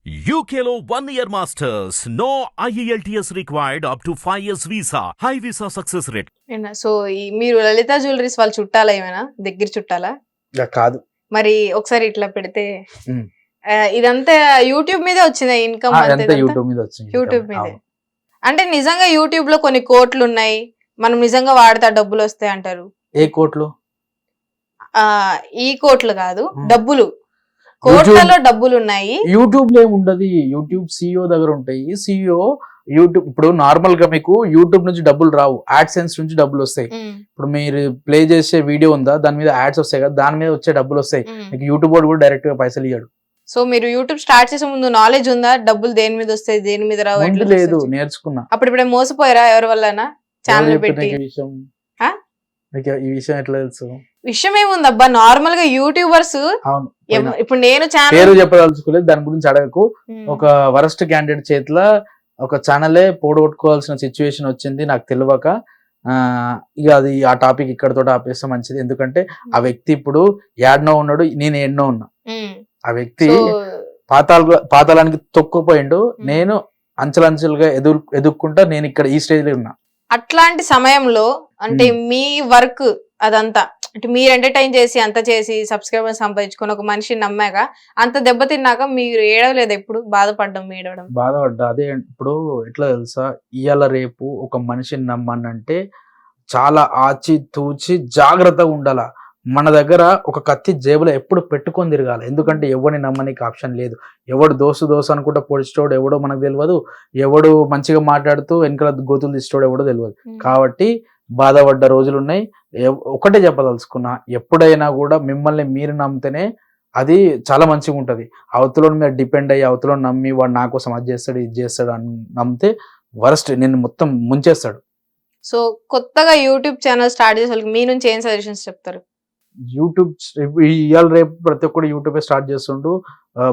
UKLO 1 year masters. No IELTS required up to 5 years visa. High visa success rate. So మీరు లలిత jewelleries వాళ్ళ చుట్టాలా ఏమైనా దగ్గర చుట్టాలా కాదు మరి ఒకసారి ఇట్లా పెడితే ఉమ్. ఇదంతా యూట్యూబ్ మీదే వచ్చింది ఇన్కమ్ అంతా యూట్యూబ్ మీద వచ్చింది యూట్యూబ్ మీదే అంటే నిజంగా యూట్యూబ్ లో కొన్ని కోట్లు ఉన్నాయి మనం నిజంగా వాడితే ఆ డబ్బులు వస్తాయి అంటారు. ఏ కోట్లు? ఈ కోట్లు కాదు డబ్బులు కోట్లలో డబ్బులు ఉన్నాయి. యూట్యూబ్ లో ఏముండదు, యూట్యూబ్ సిఇఓ దగ్గర ఉంటాయి. సిఇఓ యూట్యూబ్ ఇప్పుడు నార్మల్ గా మీకు యూట్యూబ్ నుంచి డబ్బులు రావు, యాడ్సెన్స్ నుంచి డబ్బులు వస్తాయి. ఇప్పుడు మీరు ప్లే చేసే వీడియో ఉందా దాని మీద యాడ్స్ వస్తాయి కదా, దాని మీద వచ్చే డబ్బులు వస్తాయి. మీకు యూట్యూబ్ వాడు కూడా డైరెక్ట్ గా పైసలు ఇయ్యాడు. సో మీరు యూట్యూబ్ స్టార్ట్ చేసే ముందు నాలెడ్జ్ ఉందా డబ్బులు దేని మీద వస్తాయి దేని మీద రావు? లేదు, నేర్చుకున్నా. అప్పుడు ఇప్పుడే మోసపోయారా ఎవరి వల్ల ఛానల్ పెట్టి? ఈ విషయం ఎట్లా తెలుసు? విషయం ఏముంది అబ్బా, నార్మల్ గా యూట్యూబర్స్ ఇప్పుడు నేను పేరు చెప్పదలుచుకోలేదు, దాని గురించి అడగకు. ఒక వరస్ట్ క్యాండిడేట్ చేతిలో ఒక ఛానలే పోడగొట్టుకోవాల్సిన సిచ్యువేషన్ వచ్చింది నాకు తెలియక. ఇక అది ఆ టాపిక్ ఇక్కడతో ఆపేస్తే మంచిది. ఎందుకంటే ఆ వ్యక్తి ఇప్పుడు యాడ్నో ఉన్నాడు, నేను ఎన్నో ఉన్నా. ఆ వ్యక్తి పాతాళానికి తొక్కుపోయిండు, నేను అంచెలంచెలుగా ఎదుర్కొంటా నేను ఇక్కడ ఈ స్టేజ్ లో ఉన్నా. అట్లాంటి సమయంలో అంటే మీ వర్క్ అదంతా అంటే మీరు ఎంటర్టైన్ చేసి అంత చేసి సబ్స్క్రైబర్ సంపాదించుకొని ఒక మనిషిని నమ్మాక అంత దెబ్బతిన్నాక మీరు ఏడవలేదు? ఎప్పుడు బాధపడ్డం ఏడవడం? బాధపడ్డా. అదే ఇప్పుడు ఎట్లా తెలుసా, ఇవాళ రేపు ఒక మనిషిని నమ్మనంటే చాలా ఆచి తూచి జాగ్రత్తగా ఉండాల. మన దగ్గర ఒక కత్తి జేబులో ఎప్పుడు పెట్టుకొని తిరగాలి. ఎందుకంటే ఎవరిని నమ్మనికి ఆప్షన్ లేదు. ఎవడు దోసు అనుకుంటా పొడిచిటోడు ఎవడో మనకు తెలియదు, ఎవడు మంచిగా మాట్లాడుతూ వెనకాల గోతులు తీసుకోడు ఎవడో తెలియదు. కాబట్టి బాధపడ్డ రోజులు ఉన్నాయి. ఒకటే చెప్పదలుచుకున్నా, ఎప్పుడైనా కూడా మిమ్మల్ని మీరు నమ్మితేనే అది చాలా మంచిగా ఉంటది. అవతల మీద డిపెండ్ అయ్యి అవతల నమ్మి వాడు నా కోసం అది చేస్తాడు ఇది చేస్తాడు అని నమ్మితే వరస్ట్, నేను మొత్తం ముంచేస్తాడు. సో కొత్తగా యూట్యూబ్ ఛానల్ స్టార్ట్ చేసే వాళ్ళకి మీ నుంచి ఏం సజెషన్స్ చెప్తారు? యూట్యూబ్ ఇవాళ రేపు ప్రతి ఒక్కరు యూట్యూబే స్టార్ట్ చేస్తుండు.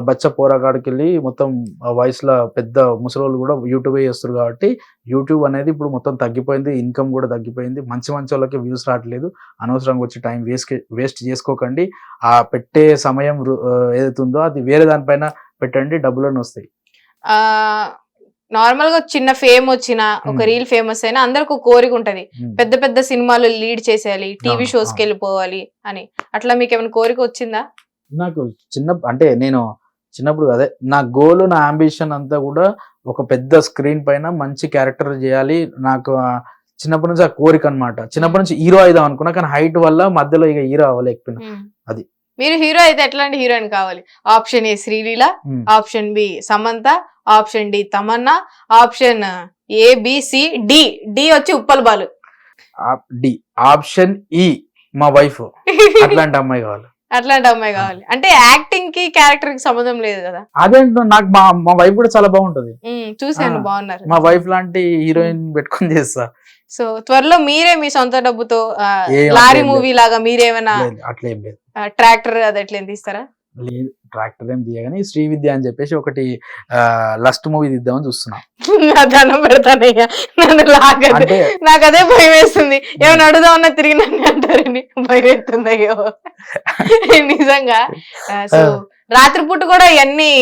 బచ్చ పోరాగాడికి వెళ్ళి మొత్తం వయసులో పెద్ద ముసలోళ్ళు కూడా యూట్యూబే చేస్తారు. కాబట్టి యూట్యూబ్ అనేది ఇప్పుడు మొత్తం తగ్గిపోయింది, ఇన్కమ్ కూడా తగ్గిపోయింది. మంచి వాళ్ళకి వ్యూస్ రావట్లేదు. అనవసరంగా వచ్చి టైం వేస్ట్ చేసుకోకండి. ఆ పెట్టే సమయం ఏదైతుందో అది వేరే దానిపైన పెట్టండి, డబ్బులను వస్తాయి. నార్మల్ గా చిన్న ఫేమ్ వచ్చిన ఒక రీల్ ఫేమస్ అయినా అందరికి ఒక కోరిక ఉంటది, పెద్ద పెద్ద సినిమాలు లీడ్ చేసేయాలి, టీవీ షోస్ కి వెళ్ళిపోవాలి అని. అట్లా మీకు ఏమైనా కోరిక వచ్చిందా? నాకు అంటే నేను చిన్నప్పుడు అదే నా గోల్, నా అంబిషన్ అంతా కూడా ఒక పెద్ద స్క్రీన్ పైన మంచి క్యారెక్టర్ చేయాలి. నాకు చిన్నప్పటి నుంచి ఆ కోరిక అనమాట. చిన్నప్పటి నుంచి హీరో అయిదాం అనుకున్నా, కానీ హైట్ వల్ల మధ్యలో ఇక హీరో అవ్వలేకపోయినా. అది మీరు హీరో అయితే ఎట్లాంటి హీరోయిన్ కావాలి? Option A Sreeleela, option B Samantha, option D Tamannaah, option ABC D D వచ్చి ఉప్పల్ బాలు, డి ఆప్షన్ ఈ మా వైఫ్. అట్లాంటి అమ్మాయి కావాలి. అట్లాంటి అమ్మాయి కావాలి అంటే యాక్టింగ్ కి క్యారెక్టర్ కి సంబంధం లేదు కదా. అదేంటో నాకు మా వైఫ్ కూడా చాలా బాగుంటది. చూసాను, బాగున్నారు. మా వైఫ్ లాంటి హీరోయిన్ పెట్టుకొని చేస్తా. సో త్వరలో మీరే మీ సొంత డబ్బుతో లారీ మూవీ లాగా మీరేమైనా అట్లేం లేదు, ట్రాక్టర్ అది ఎట్లా తీస్తారా? లేదు, ట్రాక్టర్ ఏం తీయగానే శ్రీవిద్య అని చెప్పేసి ఒకటి లస్ట్ మూవీ తీద్దామని చూస్తున్నా. దండం పెడతానయ్యా, నన్ను లాగదు, నాకు అదే భయం వేస్తుంది. ఏమైనా అడుగుదామన్నా తిరిగి నన్ను అంటారని భయం వేస్తుంది. అయ్యో నిజంగా. సో రాత్రిపూట కూడా ఇవన్నీ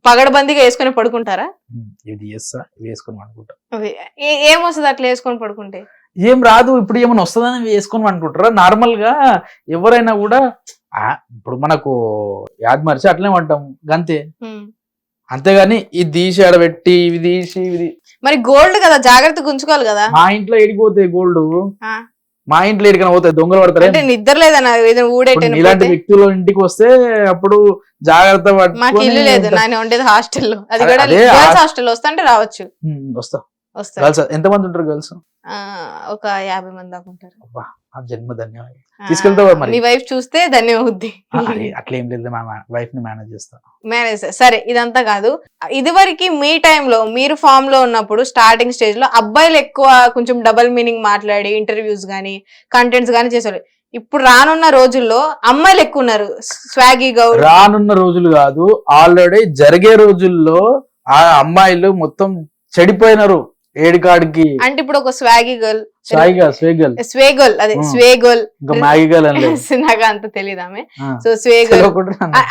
పగడబందీగా వేసుకొని పడుకుంటారా? ఇది వేసుకొని పడుకుంటా. ఏమొస్తుంది అట్లా వేసుకొని పడుకుంటే? ఏం రాదు. ఇప్పుడు ఏమైనా వస్తుందని వేసుకొని అనుకుంటారా? నార్మల్ గా ఎవరైనా కూడా ఇప్పుడు మనకు యాద్ మరిచి అట్లే అంటాం గంతే, అంతేగాని ఇది తీసి ఆడబెట్టి ఇవి తీసి ఇది. మరి గోల్డ్ కదా, జాగ్రత్తగా ఉంచుకోవాలి కదా. మా ఇంట్లో ఎడిపోతాయి గోల్డ్, మా ఇంట్లో ఎడికైనా పోతాయి, దొంగలు పడతారు. నిద్ర లేదన్నా ఇలాంటి వ్యక్తులు ఇంటికి వస్తే అప్పుడు జాగ్రత్త. మాకు ఇల్లు లేదు, నేను ఉండేది హాస్టల్లో. అది కూడా హాస్టల్ వస్తా అంటే రావచ్చు. వస్తా. గర్ల్స్ ఎంతమంది ఉంటారు? గర్ల్స్ ఒక 50 మంది దాకా ఉంటారు. జన్మ ధన్యవాదాలు. తీసుకెళ్తావా మరి? మీ వైఫ్ చూస్తే ధన్యవాద్ది. అట్లేం లేదు, మా వైఫ్ ని మేనేజ్ చేస్తా. మేనేజ్ సరే. ఇదంతా కాదు, ఇదివరకు మీ టైంలో మీరు ఫామ్ లో ఉన్నప్పుడు స్టార్టింగ్ స్టేజ్ లో అబ్బాయిలు ఎక్కువ కొంచెం డబల్ మీనింగ్ మాట్లాడి ఇంటర్వ్యూస్ గానీ కంటెంట్స్ గానీ చేశారు. ఇప్పుడు రానున్న రోజుల్లో అమ్మాయిలు ఎక్కువ ఉన్నారు, స్వాగీగా. రానున్న రోజులు కాదు, ఆల్రెడీ జరిగే రోజుల్లో ఆ అమ్మాయిలు మొత్తం చెడిపోయినారు. ఏడికాడికి అంటే ఇప్పుడు ఒక స్వాగి గర్ల్ స్వేగల్ అదే స్వేగల్ ఇంకా మ్యాగీ గర్ల్ అని నాకు అంత తెలియదు ఆమె. సో స్వేగల్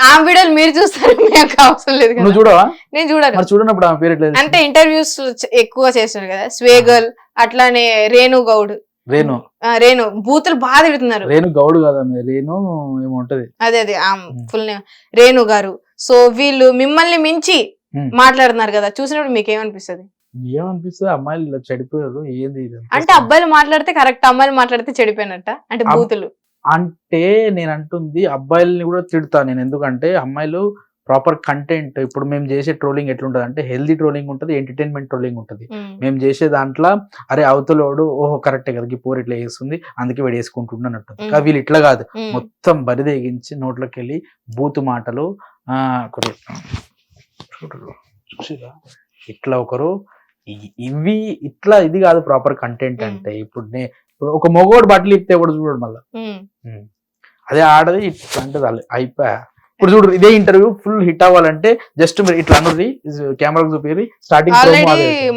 ఆ వీడియోలు మీరు చూస్తారు, నాకు అవసరం లేదు. నువ్వు చూడవా? నేను చూడను. చూడనప్పుడు ఆమె పేరు అంటే ఇంటర్వ్యూస్ ఎక్కువ చేస్తున్నారు కదా స్వేగల్, అట్లానే రేణు గౌడ్. రేణు బూతులు బాగా తిడుతున్నారు. రేణు గౌడ్ కదా, రేణు ఏముంటది అదే ఫుల్ నేమ్ రేణు గారు. సో వీళ్ళు మిమ్మల్ని మించి మాట్లాడుతున్నారు కదా, చూసినప్పుడు మీకు ఏమనిపిస్తుంది? ఏమనిపిస్తుంది? అమ్మాయిలు ఇలా చెడిపోయారు ఏంది అంటే అబ్బాయిలు మాట్లాడితే కరెక్ట్, అమ్మాయిలు మాట్లాడితే చెడిపోయినట్ట అంటే బూతులు అంటే నేను అంటుంది అబ్బాయిల్ని కూడా తిడతా నేను. ఎందుకంటే అమ్మాయిలు ప్రాపర్ కంటెంట్, ఇప్పుడు మేము చేసే ట్రోలింగ్ ఎట్లుంటది అంటే హెల్దీ ట్రోలింగ్ ఉంటది, ఎంటర్టైన్మెంట్ ట్రోలింగ్ ఉంటది. మేము చేసే దాంట్లో అరే అవతలోడు ఓహో కరెక్టే కదా ఈ పోరు ఇట్లా వేస్తుంది అందుకే వీడు వేసుకుంటుండ అన్నట్టు. వీళ్ళు ఇట్లా కాదు, మొత్తం బరిదేగించి నోట్లోకి వెళ్ళి బూతు మాటలు ఇట్లా ఒకరు ఇవి ఇట్లా ఇది కాదు ప్రాపర్ కంటెంట్ అంటే. ఇప్పుడు ఒక మగోడు బట్టలు ఇస్తే కూడా చూడడు మళ్ళా, అదే ఆడది ఇట్లా అంటే అయిపోయా. ఇప్పుడు చూడు ఇదే ఇంటర్వ్యూ ఫుల్ హిట్ అవ్వాలంటే జస్ట్ మీరు ఇట్లా అనుర్రి కెమెరా చూపి స్టార్టింగ్.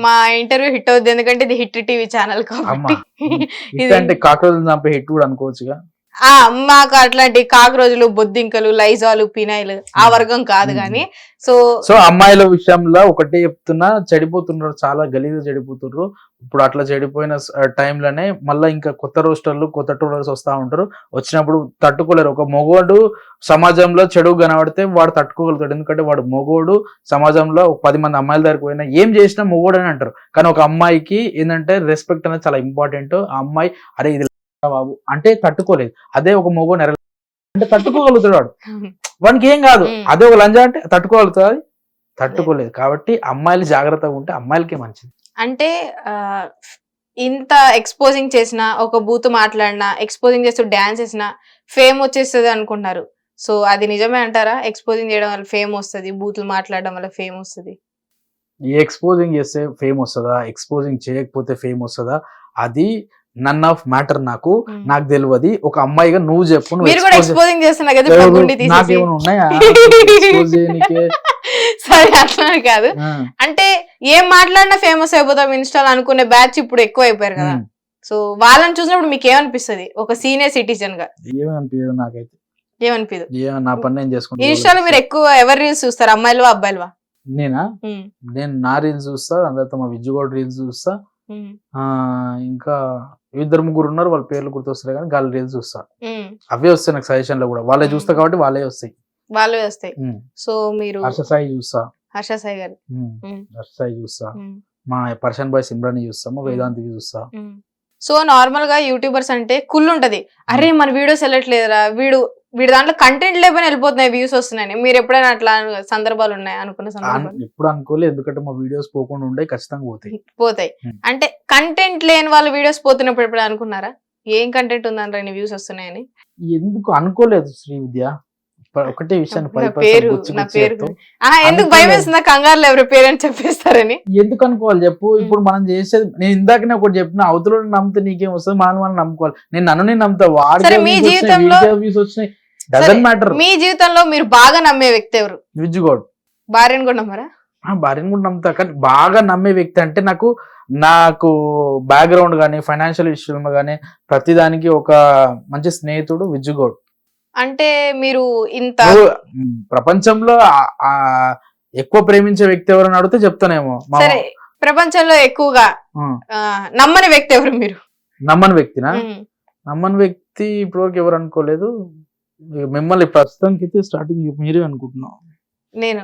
మా ఇంటర్వ్యూ హిట్ అవుతుంది ఎందుకంటే ఇది హిట్ టీవీ ఛానల్ కాబట్టి. అంటే కాక్రోచ్ చంపే హిట్ కూడా అనుకోవచ్చుగా. మాకు అట్లాంటి కాక్రోజులు, బొద్దింకలు, లైజాలు, పినాయిలు ఆ వర్గం కాదు కానీ. సో అమ్మాయిల విషయంలో ఒకటే చెప్తున్నా, చెడిపోతున్నారు, చాలా గలీజుగా చెడిపోతున్నారు. ఇప్పుడు అట్లా చెడిపోయిన టైంలోనే మళ్ళీ ఇంకా కొత్త రోస్టర్లు, కొత్త ట్రోలర్స్ వస్తా ఉంటారు. వచ్చినప్పుడు తట్టుకోలేరు. ఒక మొగోడు సమాజంలో చెడు కనబడితే వాడు తట్టుకోగలుగుతాడు, ఎందుకంటే వాడు మొగోడు. సమాజంలో 10 మంది అమ్మాయిల దగ్గరికి పోయినా ఏం చేసినా మొగోడు అని అంటారు. కానీ ఒక అమ్మాయికి ఏంటంటే రెస్పెక్ట్ అనేది చాలా ఇంపార్టెంట్. ఆ అమ్మాయి అరే ఇది బాబు అంటే తట్టుకోలేదు. అదే ఒక మొగో అంటే తట్టుకోగలుగుతాడు వాడు, వానికి ఏం కాదు. అదే ఒక లంజా అంటే తట్టుకోగలుగుతుంది, తట్టుకోలేదు. కాబట్టి అమ్మాయిలు జాగ్రత్తగా ఉంటే అమ్మాయిలకే మంచిది. అంటే ఇంత ఎక్స్పోజింగ్ చేసిన, ఒక బూత్ మాట్లాడినా, ఎక్స్పోజింగ్ చేస్తూ డాన్స్ చేసినా ఫేమ్ వచ్చేస్తుంది అనుకుంటున్నారు. సో అది నిజమే అంటారా? ఎక్స్పోజింగ్ చేయడం వల్ల ఫేమ్ వస్తుంది, బూతులు మాట్లాడడం వల్ల ఫేమ్ వస్తుంది? ఎక్స్పోజింగ్ చేస్తే ఫేమ్ వస్తుందా, ఎక్స్పోజింగ్ చేయకపోతే ఫేమ్ వస్తుందా, అది నన్ ఆఫ్ మ్యాటర్. నాకు తెలియదు. ఒక అమ్మాయిగా నువ్వు చెప్పు, నాకేమైనా ఉన్నాయా సరే అట్లా కాదు. అంటే ఏం మాట్లాడినా ఫేమస్ అయిపోతాం ఇన్స్టాల్ అనుకునే బ్యాచ్ ఇప్పుడు ఎక్కువ అయిపోయారు కదా. సో వాళ్ళని చూసినప్పుడు మీకు ఏమనిపిస్తుంది ఒక సీనియర్ సిటిజన్ గా? ఏమనిపించదు నాకైతే, ఏమనిపించదు. నా పని నేను చేసుకుంటా. ఇన్స్టాలో మీరు ఎక్కువ ఎవరి రీల్స్ చూస్తారు, అమ్మాయిలువా అబ్బాయిలువా? నేను నా రీల్స్ చూస్తా, అందరితో మా విజ్జుగౌడ్ రీల్స్ చూస్తా. ఇంకా 2-3 ఉన్నారు, వాళ్ళ పేర్లు గుర్తొస్తారు కానీ గాలి రీల్స్ చూస్తా. అవే వస్తాయి నాకు సజెషన్ లో కూడా. వాళ్ళే చూస్తా కాబట్టి వాళ్ళే వస్తాయి. సో మీరు హర్ష సాయి చూస్తా, హర్ష సాయి చూస్తా, మా పర్షన్ బాయ్ సిమ్రాని చూస్తాము, వేదాంతికి చూస్తా. సో నార్మల్ గా యూట్యూబర్స్ అంటే కుళ్ళు ఉంటది, అరే మన వీడియోస్ వెళ్ళట్లేదురా, వీడి దాంట్లో కంటెంట్ లేకపోయినా వెళ్ళిపోతున్నాయి, వ్యూస్ వస్తున్నాయి. మీరు ఎప్పుడైనా అట్లా సందర్భాలు ఉన్నాయి అనుకున్న సందర్భాలు? ఎప్పుడు అనుకోలేదు, ఎందుకంటే మా వీడియోస్ పోకుండా ఉండే ఖచ్చితంగా పోతాయి. అంటే కంటెంట్ లేని వాళ్ళ వీడియోస్ పోతున్నప్పుడు ఎప్పుడు అనుకున్నారా ఏం కంటెంట్ ఉందని వ్యూస్ వస్తున్నాయని? ఎందుకు అనుకోలేదు శ్రీ విద్య. ఒకటే విషయాన్ని ఎందుకు భయం వేస్తుందా, కంగారులో ఎవరి పేరు అని చెప్పేస్తారని? ఎందుకు అనుకోవాలి చెప్పు. ఇప్పుడు మనం చేసేది, నేను ఇందాకనే ఒకటి చెప్పిన, అవతల నమ్మితే నీకేం వస్తుంది, మనం నమ్ముకోవాలి. నేను నమ్ముతా, వాడి మీ జీవితంలో వచ్చినాయి డజంట్ మ్యాటర్. మీ జీవితంలో మీరు బాగా నమ్మే వ్యక్తి ఎవరు? విజ్జుగౌడ్. భార్యను కూడా నమ్మరా? భార్యను కూడా నమ్ముతా, కానీ బాగా నమ్మే వ్యక్తి అంటే నాకు బ్యాక్గ్రౌండ్ గానీ, ఫైనాన్షియల్ విషయంలో గానీ ప్రతిదానికి ఒక మంచి స్నేహితుడు విజ్జుగౌడ్. అంటే మీరు ఇంత ప్రపంచంలో ఎక్కువ ప్రేమించే వ్యక్తి ఎవరని అడిగితే చెప్తానేమో. సరే, ప్రపంచంలో ఎక్కువగా నమ్మని వ్యక్తి ఎవరు మీరు? నమ్మని వ్యక్తినా? నమ్మని వ్యక్తి ఇప్పటివరకు ఎవరు అనుకోలేదు. మిమ్మల్ని ప్రస్తుతానికి అయితే స్టార్టింగ్ మీరే అనుకుంటున్నాం. నేను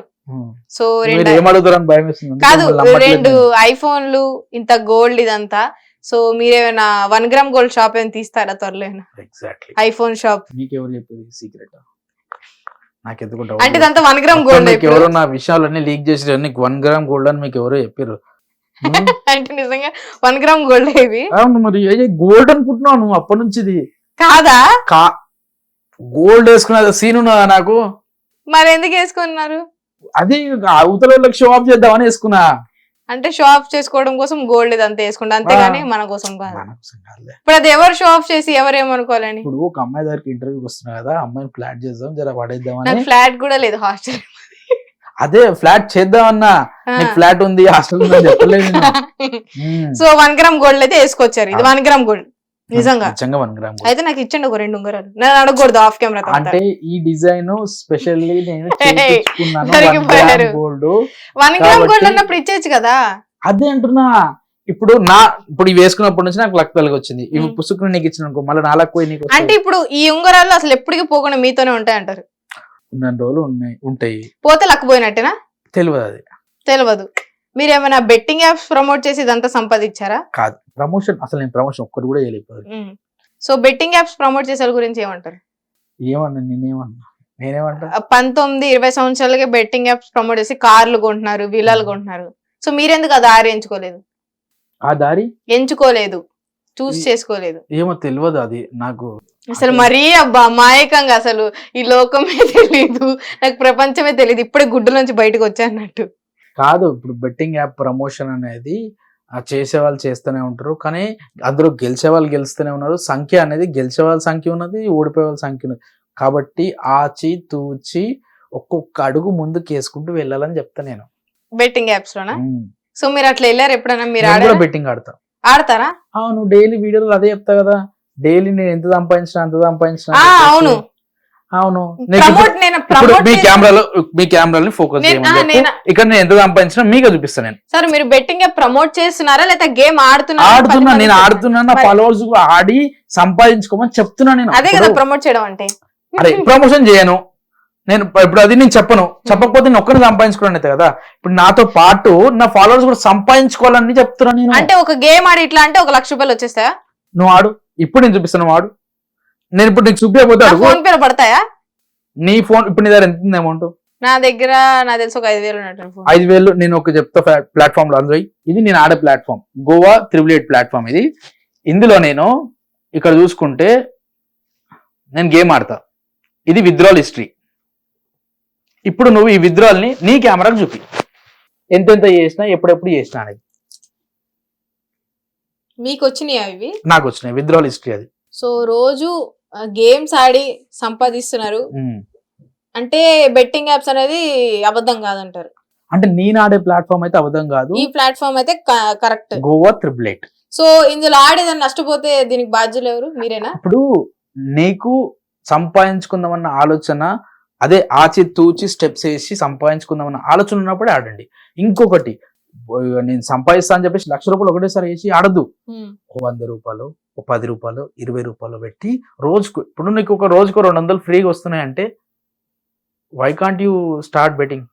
సో ఏమడుగుతారని భయం వేస్తుంది. కాదు, 2 ఐఫోన్లు, ఇంత గోల్డ్, ఇదంతా. సో మీరేమైనా 1 గ్రామ్ గోల్డ్ షాప్ ఏమైనా తీస్తారా త్వరలో? Exactly, iPhone shop. మీకు ఎవరు చెప్పేది సీక్రెట్? నాకు ఎందుకు అంటే ఇదంతా 1 గ్రామ్ గోల్డ్? ఎవరో నా విషయాలన్నీ లీక్ చేసి నీకు 1 గ్రామ్ గోల్డ్ అని మీకు ఎవరో చెప్పారు? అంటే నిజంగా 1 గ్రామ్ గోల్డ్ ఇవి? అవును, మరి గోల్డ్ అనుకుంటున్నావు నువ్వు అప్పటి నుంచి. ఇది కాదా? గోల్డ్ వేసుకున్న సీన్ ఉన్నదా నాకు? మరి ఎందుకు వేసుకున్నారు? అది అవతల వాళ్ళకి షో ఆఫ్ చేద్దామని వేసుకున్నా. అంటే షో ఆఫ్ చేసుకోవడం కోసం గోల్డ్ ఇదంతా వేసుకుంటా, అంతేగాని మన కోసం కాదు. ఇప్పుడు అది ఎవరు షో ఆఫ్ చేసి ఎవరేమనుకోవాలని? ఇప్పుడు ఒక అమ్మాయి దగ్గరికి ఇంటర్వ్యూకి వస్తున్నా కదా, అమ్మాయిని ఫ్లాట్ చేద్దాం, జర పడేద్దాం. ఫ్లాట్ కూడా లేదు, హాస్టల్. అదే ఫ్లాట్ చేద్దామన్నా, నీకు ఫ్లాట్ ఉంది హాస్టల్ ఉంది అని చెప్పలేదు నేను. సో 1 గ్రామ్ గోల్డ్ అయితే వేసుకొచ్చారు. ఇది 1 గ్రామ్ గోల్డ్ నిజంగా 1 గ్రామ్ అయితే నాకు ఇచ్చండి ఒక 2 ఉంగరాలు. నేను అడగకూడదు ఆఫ్ కెమెరా. అంటే ఈ డిజైన్ స్పెషల్లీ నేను చేయించుకున్నాను. దొరికిపోయారు. గోల్డ్ 1 గ్రామ్ గోల్డ్ అన్నప్పుడు ఇచ్చేచ్చు కదా. అదే అంటున్నా. ఇప్పుడు ఇవి వేసుకున్నప్పటి నుంచి నాకు లక్ కలిగి వచ్చింది. ఇవి పుసుకుని నీకు ఇచ్చిన అనుకో మళ్ళీ నాలుగు పోయి నీకు. అంటే ఇప్పుడు ఈ ఉంగరాలు అసలు ఎప్పటికీ పోకుండా మీతోనే ఉంటాయి అంటారు. ఉన్న రోజులు ఉంటాయి, పోతే లక్ పోయినట్టేనా? తెలియదు, అది తెలియదు. మీరు ఏమైనా బెట్టింగ్ యాప్స్ ప్రమోట్ చేసి ఇదంతా సంపాదించారా? కాదు, ప్రమోషన్ అసలు నేను ప్రమోషన్ ఒక్కటి కూడా చేయలేదు. సో బెట్టింగ్ యాప్స్ ప్రమోట్ చేసే గురించి ఏమంటారు? ఏమన్నా నేనేమంటా 19-20 సంవత్సరాలకే బెట్టింగ్ యాప్స్ ప్రమోట్ చేసి కార్లు కొంటున్నారు, విల్లాలు కొంటున్నారు. సో మీరెందుకు ఆ దారి ఎంచుకోలేదు? ఆ దారి ఎంచుకోలేదు, చూస్ చేసుకోలేదు. ఏమో తెలియదు అది నాకు అసలు మరీ అబ్బా మాయకంగా అసలు ఈ లోకమే తెలీదు, నాకు ప్రపంచమే తెలియదు, ఇప్పుడే గుడ్డు నుంచి బయటకు వచ్చానట్టు. కాదు, ఇప్పుడు బెట్టింగ్ యాప్ ప్రమోషన్ అనేది చేసే వాళ్ళు చేస్తూనే ఉంటారు, కానీ అందులో గెలిచే వాళ్ళు గెలుస్తూనే ఉన్నారు. సంఖ్య అనేది గెలిచే వాళ్ళ సంఖ్య ఉన్నది, ఓడిపోయే వాళ్ళ సంఖ్య ఉన్నది. కాబట్టి ఆచి తూచి ఒక్కొక్క అడుగు ముందుకు వేసుకుంటూ వెళ్ళాలని చెప్తా నేను. బెట్టింగ్ యాప్స్ లోనా? సో మీరు అట్లా వెళ్ళారు ఎప్పుడైనా? మీరు బెట్టింగ్ ఆడతారా? అవును, డైలీ వీడియోలు అదే చెప్తా కదా. డైలీ నేను ఎంత సంపాదించిన. అవును అవును, మీ కెమెరాలని ఫోకస్ చేయమని ఇక్కడ నేను ఎంత సంపాదించినా మీకు చూపిస్తాను నేను. సరే మీరు బెట్టింగ్ యాప్ ప్రమోట్ చేస్తున్నారా లేదా గేమ్ ఆడుతున్నా? నేను ఆడుతున్నా, నా ఫాలోవర్స్ ఆడి సంపాదించుకోమని చెప్తున్నా నేను. అదే కదా ప్రమోట్ చేయడం అంటే. అరే ప్రమోషన్ చేయను నేను, ఇప్పుడు అది నేను చెప్పకపోతే నేను ఒక్కరిని సంపాదించుకోవడం అయితే కదా. ఇప్పుడు నాతో పాటు నా ఫాలోవర్స్ కూడా సంపాదించుకోవాలని చెప్తున్నా నేను. అంటే ఒక గేమ్ ఆడి ఇట్లా అంటే 1 లక్ష రూపాయలు వచ్చేస్తాయా? నువ్వు ఆడు, ఇప్పుడు నేను చూపిస్తాను ఆడు. నేను ఇప్పుడు నీకు చూపించకపోతే ఫోన్ పేలో పడతాయా? నీ ఫోన్ ఇప్పుడు నీ దగ్గర ఎంత ఉంది అమౌంట్? నా దగ్గర నాకు తెలిసి ఒక 5,000 ఉన్నట్టు. 5,000 నేను ఒక చెప్తా ప్లాట్ఫామ్ లో. అందులో ఇది నేను ఆడే ప్లాట్ఫామ్ గోవా 888 ప్లాట్ఫామ్ ఇది. ఇందులో నేను ఇక్కడ చూసుకుంటే నేను గేమ్ ఆడతా. ఇది విత్డ్రాల్ హిస్టరీ. ఇప్పుడు నువ్వు ఈ విత్డ్రాల్ ని నీ కెమెరాకు చూపి, ఎంతెంత చేసినా ఎప్పుడెప్పుడు చేసినా అనేది. మీకు వచ్చినాయి అవి? నాకు వచ్చినాయి, విత్డ్రాల్ హిస్టరీ అది. సో రోజు గేమ్స్ ఆడి సంపాదిస్తున్నారు అంటే బెట్టింగ్ యాప్స్ అనేది అబద్ధం కాదంటారు? అంటే నేను ఆడే ప్లాట్ఫామ్ అయితే అబద్ధం కాదు, ఈ ప్లాట్ఫామ్ అయితే కరెక్ట్. గోవా 888. సో ఇందులో ఆడేదాన్ని నష్టపోతే దీనికి బాధ్యులు ఎవరు? మీరేనా? ఇప్పుడు నీకు సంపాదించుకుందామన్న ఆలోచన, అదే ఆచి తూచి స్టెప్స్ వేసి సంపాదించుకుందామన్న ఆలోచన ఉన్నప్పుడే ఆడండి. ఇంకొకటి, నేను సంపాదిస్తా అని చెప్పేసి 1,00,000 రూపాయలు ఒకటేసారి వేసి ఆడద్దు. 100 రూపాయలు, 10 రూపాయలు, 20 రూపాయలు పెట్టి రోజుకు, ఇప్పుడు నీకు ఒక రోజుకు 200 ఫ్రీగా వస్తున్నాయంటే why can't you start betting?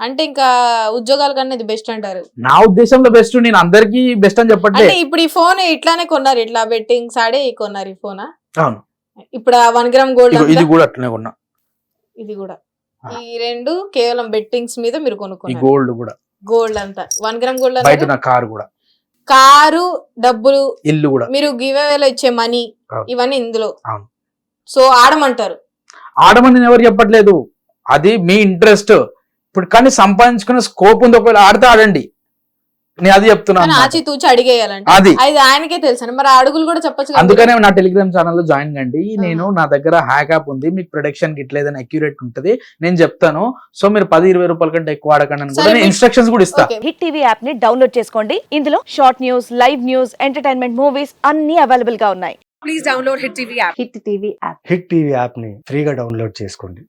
అంటే ఇంకా ఉద్యోగాల కన్నా ఇది బెస్ట్ అంటారు? నా ఉద్దేశంలో బెస్ట్, నేను అందరికి బెస్ట్ అని చెప్పట్లేదు. ఇప్పుడు ఈ ఫోన్ ఇట్లానే కొన్నారు, ఇట్లా బెట్టింగ్స్ ఆడే కొన్నారు ఈ ఫోనా? అవును. ఇప్పుడు 1 గ్రామ్ గోల్డ్, ఇది కూడా అట్లనే కొన్నా. ఇది కూడా, ఈ రెండు కేవలం బెట్టింగ్స్ మీద మీరు కొనుక్కున్నారు. గోల్డ్ కూడా, గోల్డ్ అంతా 1 గ్రామ్ గోల్డ్. బయట నా కారు కూడా, కారు, డబ్బులు, ఇల్లు కూడా, మీరు గివ్ అవేలో ఇచ్చే మనీ, ఇవన్నీ ఇందులో. అవును. సో ఆడమంటారు? ఆడమని నేను ఎవరు చెప్పట్లేదు, అది మీ ఇంట్రెస్ట్. ఇప్పుడు కానీ సంపాదించుకునే స్కోప్ ఉంది, ఒకవేళ ఆడితే ఆడండి, నేను అది చెప్తున్నాను. ఆచి తూచి అడిగేయాలంటే అది ఆయనకే తెలుసు, మరి అడుగులు కూడా చెప్పచ్చు. అందుకనే నా టెలిగ్రామ్ ఛానల్ లో జాయిన్ కండి. నేను నా దగ్గర హ్యాక్ యాప్ ఉంది, మీకు ప్రొడక్షన్ కి ఇట్లా ఏదైనా అక్యురేట్ ఉంటది, నేను చెప్తాను. సో మీరు 10-20 రూపాయల కంటే ఎక్కువ ఆడకండి అని కూడా నేను ఇన్స్ట్రక్షన్స్ కూడా ఇస్తా. హిట్ టీవీ యాప్ ని డౌన్లోడ్ చేసుకోండి. ఇందులో short news, live news, entertainment movies అన్ని అవైలబుల్ గా ఉన్నాయి. Please download hit TV app. Hit TV app. Hit TV app ని ఫ్రీగా డౌన్లోడ్ చేసుకోండి.